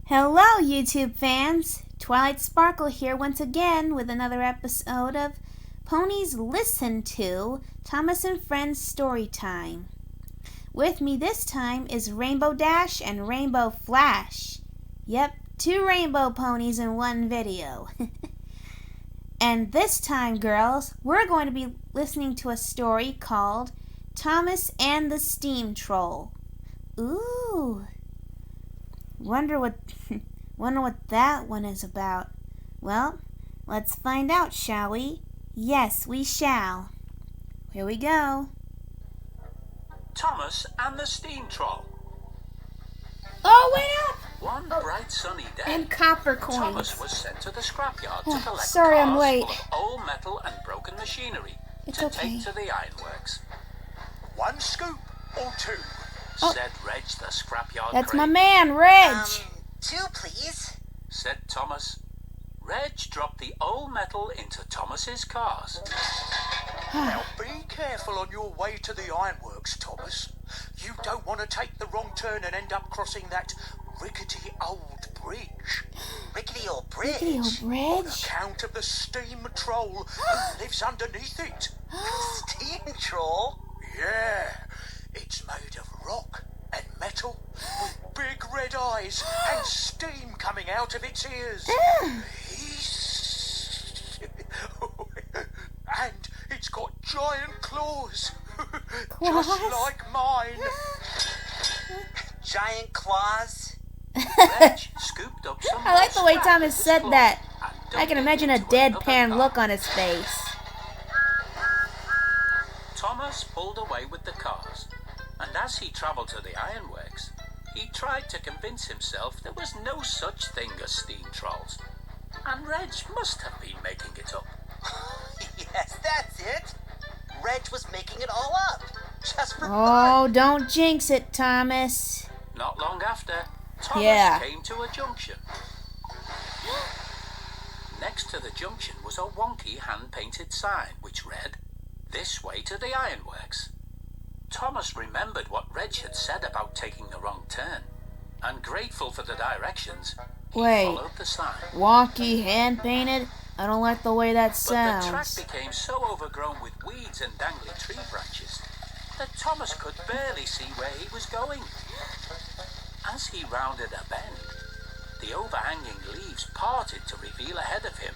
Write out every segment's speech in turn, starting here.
Hello, YouTube fans! Twilight Sparkle here once again with another episode of Ponies Listen To Thomas and Friends Story Time. With me this time is Rainbow Dash and Rainbow Flash. Yep, two rainbow ponies in one video. And this time, girls, we're going to be listening to a story called Thomas and the Steam Troll. Ooh! Wonder what that one is about. Well, let's find out, shall we? Yes, we shall. Here we go. Thomas and the Steam Troll. Oh, wait up! One bright sunny day, And copper coins. Thomas was sent to the scrapyard to collect sorry, cars I'm late. full of old metal and broken machinery It's to okay. take to the ironworks. One scoop or two? Said Reg the scrapyard That's my crane. man, Reg. Two, please. Said Thomas. Reg dropped the old metal into Thomas's cars. Now be careful on your way to the ironworks, Thomas. You don't want to take the wrong turn and end up crossing that rickety old bridge. Rickety old bridge. Rickety old On bridge. account of the steam troll who lives underneath it. Steam troll? Yeah, it's made of rock and metal with big red eyes and steam coming out of its ears. And it's got giant claws. Claws? Just like mine. Giant claws? Reg scooped up some I like the way scrap Thomas from said the floor that. and I dumped can it imagine a into another deadpan car. look on his face. Thomas pulled away with the cars, and as he travelled to the ironworks, he tried to convince himself there was no such thing as steam trolls, and Reg must have been making it up. Yes, that's it. Reg was making it all up. Just for Oh, don't jinx it, Thomas. Not long after, Thomas Yeah. came to a junction. Next to the junction was a wonky hand-painted sign which read, "This way to the ironworks." Thomas remembered what Reg had said about taking the wrong turn, and grateful for the directions, he Wait. followed the sign. Wonky, hand-painted? I don't like the way that But the track sounds. became so overgrown with weeds and dangly tree branches that Thomas could barely see where he was going. As he rounded a bend, the overhanging leaves parted to reveal ahead of him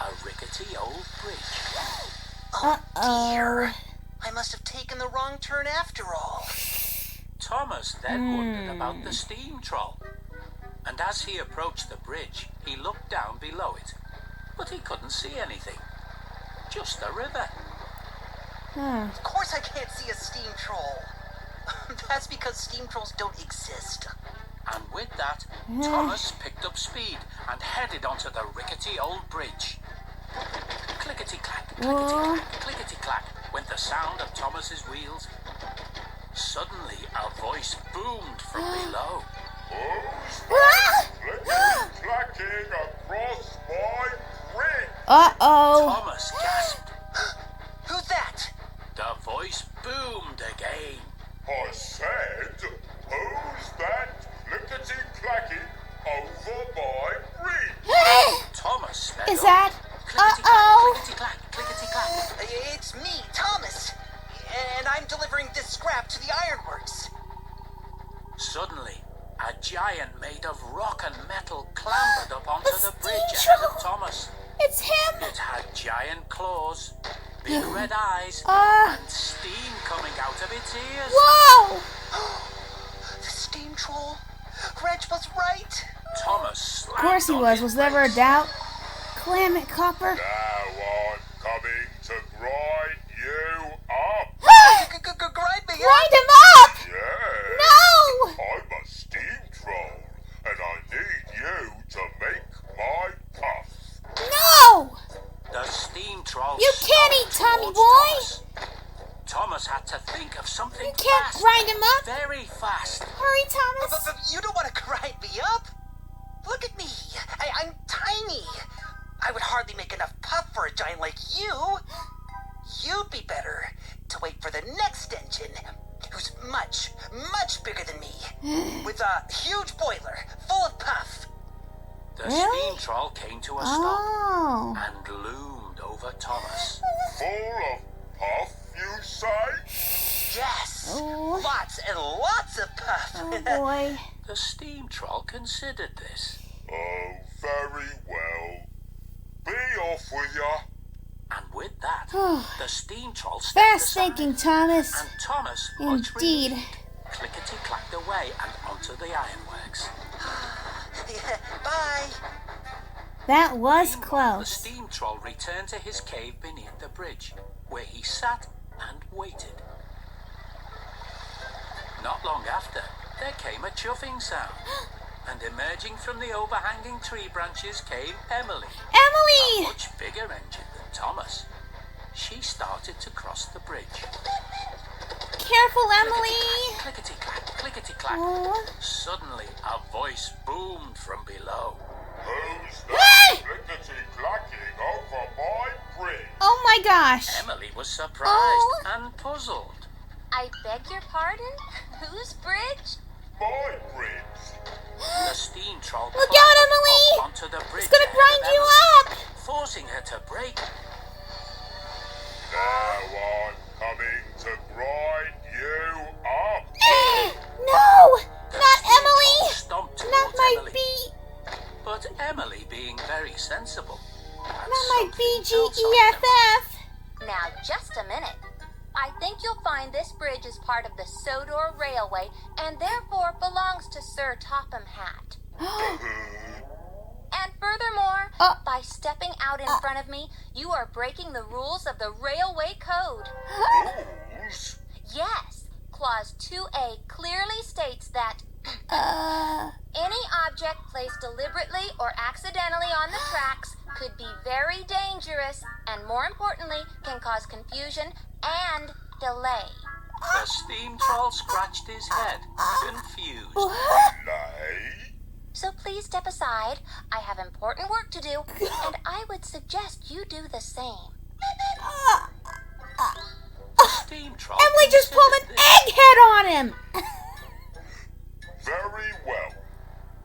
a rickety old bridge. Uh-oh. I must have taken the wrong turn after all. Thomas then wondered about the steam troll, and as he approached the bridge, he looked down below it, but he couldn't see anything. Just a river. Of course I can't see a steam troll. That's because steam trolls don't exist. And with that, Thomas picked up speed and headed onto the rickety old bridge. Clickety-clack, clickety-clack, clickety-clack went the sound of Thomas's wheels. Suddenly, a voice boomed from below. Clacking across my bridge. Uh-oh. Thomas gasped. Who's that? The voice boomed again. I said, who's that clickety-clacking over my bridge? Thomas sped Is up. that... Clickety-clack, Uh-oh. clickety-clack, clickety-clack. It's me, Thomas. And I'm delivering this scrap to the ironworks. Suddenly, a giant made of rock and metal clambered up onto The the bridge steam ahead of troll. Thomas. It's him. It had giant claws, big red eyes, Uh. and steam coming out of its ears. Whoa. The steam troll? Reg was right. Thomas slammed Of course he on was. his Was there ever a brakes. doubt? Clam it, Copper. Now I'm coming to grind you up. Grind me up. Grind him up! Yeah. No! I'm a steam troll, and I need you to make my puff. No! The steam troll You can't eat, stomped Tommy towards boy. Thomas. Thomas had to think of something You can't fast. grind him up. Very fast. Hurry, Thomas. But you don't want to grind me up. Look at me. I'm tiny. I would hardly make enough puff for a giant like you. You'd be better to wait for the next engine, who's much, much bigger than me, with a huge boiler full of puff The Really? steam troll came to a stop Oh. and loomed over Thomas. Full of puff, you say? Yes. Oh. Lots and lots of puff. Oh boy. The steam troll considered this. Oh, very well. Be off with ya. And with that, the steam troll stepped Fast aside, thinking, Thomas. and Thomas, much Indeed. relieved, clickety-clacked away and onto the ironworks. Bye. That was Meanwhile, the close. steam troll returned to his cave beneath the bridge, where he sat and waited. Not long after, there came a chuffing sound, and emerging from the overhanging tree branches came Emily, a Emily! much bigger engine than Thomas. She started to cross the bridge. Careful, Emily! Clickety-clack, clickety-clack. Oh. Suddenly, a voice boomed from below. Who's Hey! that clickety-clacking over my bridge? Oh my gosh! Emily was surprised Oh. and puzzled. I beg your pardon? Whose bridge? My bridge. The steam troll Look pulled out, her Emily! up onto the bridge It's gonna ahead grind of you Emily, up! forcing her to brake. Now I'm coming to grind you up. No! The Not steam troll Emily! stomped Not towards my Emily. But Emily, being very sensible, had Not my something else on her BGEFF! Now, just a minute. I think you'll find this bridge is part of the Sodor Railway and therefore belongs to Sir Topham Hatt. And furthermore, by stepping out in front of me, you are breaking the rules of the Railway Code. Rules? Yes, Clause 2A clearly states that any object placed deliberately or accidentally on the tracks could be very dangerous and, more importantly, can cause confusion and delay. The steam troll scratched his head, confused. Lay? So please step aside. I have important work to do, and I would suggest you do the same. The steam troll Emily just pulled an considered this. egghead on him! Very well.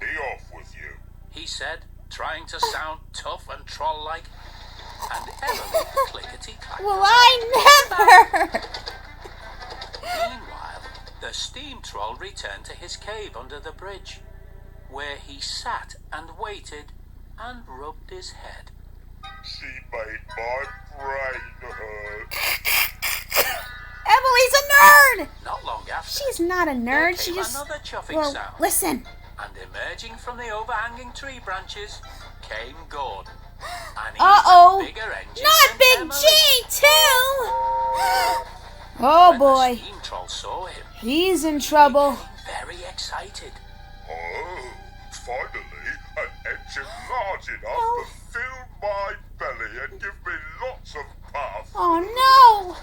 Be off with you. He said, trying to sound tough and troll-like. And Emily clickety-clacked. Well, I never! Meanwhile, the steam troll returned to his cave under the bridge, where he sat and waited and rubbed his head. She made my brain hurt. Emily's a nerd! Not long after, She's not a there nerd, she came just... another chuffing Well, sound. listen. And emerging from the overhanging tree branches came Gordon. And he's Uh-oh. a bigger engine Not than Big Emily. G, too! Oh, When boy. the steam troll saw him, He's in trouble. very excited. Oh, finally, an engine large enough to fill my belly and give me lots of puff. Oh, no!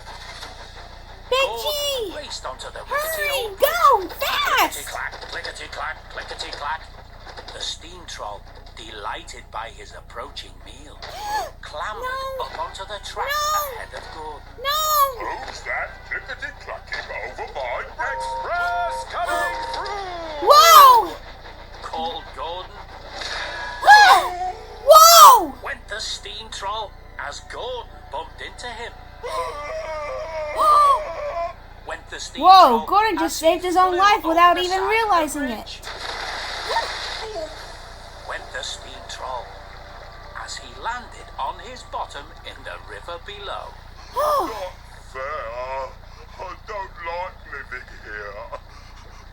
Big Gordon G! raced onto the rickety Hurry, old go, fast! Clickety-clack, clickety-clack, clickety-clack. The steam troll, delighted by his approaching meal, clambered No. up onto the track No. ahead of Gordon. No! Who's that clickety-clacking over my express coming through? Whoa! Called Gordon, Whoa! went the steam troll as Gordon bumped into him. Went the steam Whoa, troll Gordon as just he saved his own flew life over without the even side of the realizing bridge. it. Went the steam troll as he landed on his bottom in the river below. Not fair. I don't like living here.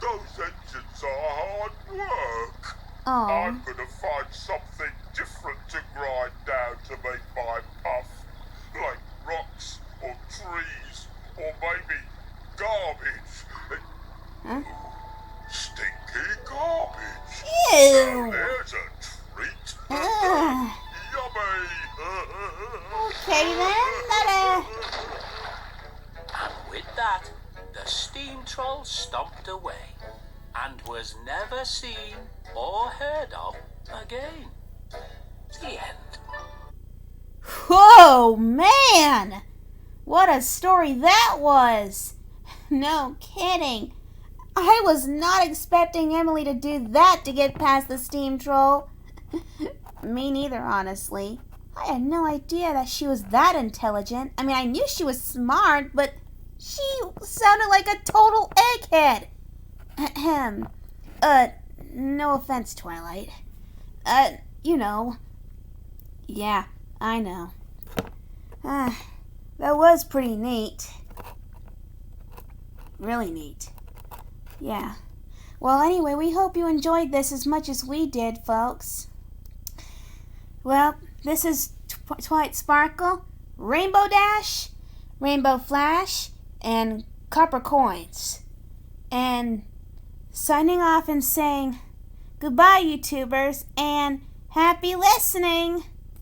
Those engines are hard work. Oh. I'm gonna find something different to grind down to make my puff. Like rocks or trees or maybe garbage. Huh? Stinky garbage. Ew. There's a treat. Ugh. Yummy. Okay then, And with that, the steam troll stomped away and was never seen or heard of again. The end. Whoa, man! What a story that was! No kidding. I was not expecting Emily to do that to get past the steam troll. Me neither, honestly. I had no idea that she was that intelligent. I mean, I knew she was smart, but she sounded like a total egghead. Ahem. No offense, Twilight. You know. Yeah, I know. That was pretty neat. Really neat. Yeah. Well, anyway, we hope you enjoyed this as much as we did, folks. Well, this is Twilight Sparkle, Rainbow Dash, Rainbow Flash, and Copper Coins. And signing off and saying goodbye, YouTubers, and happy listening!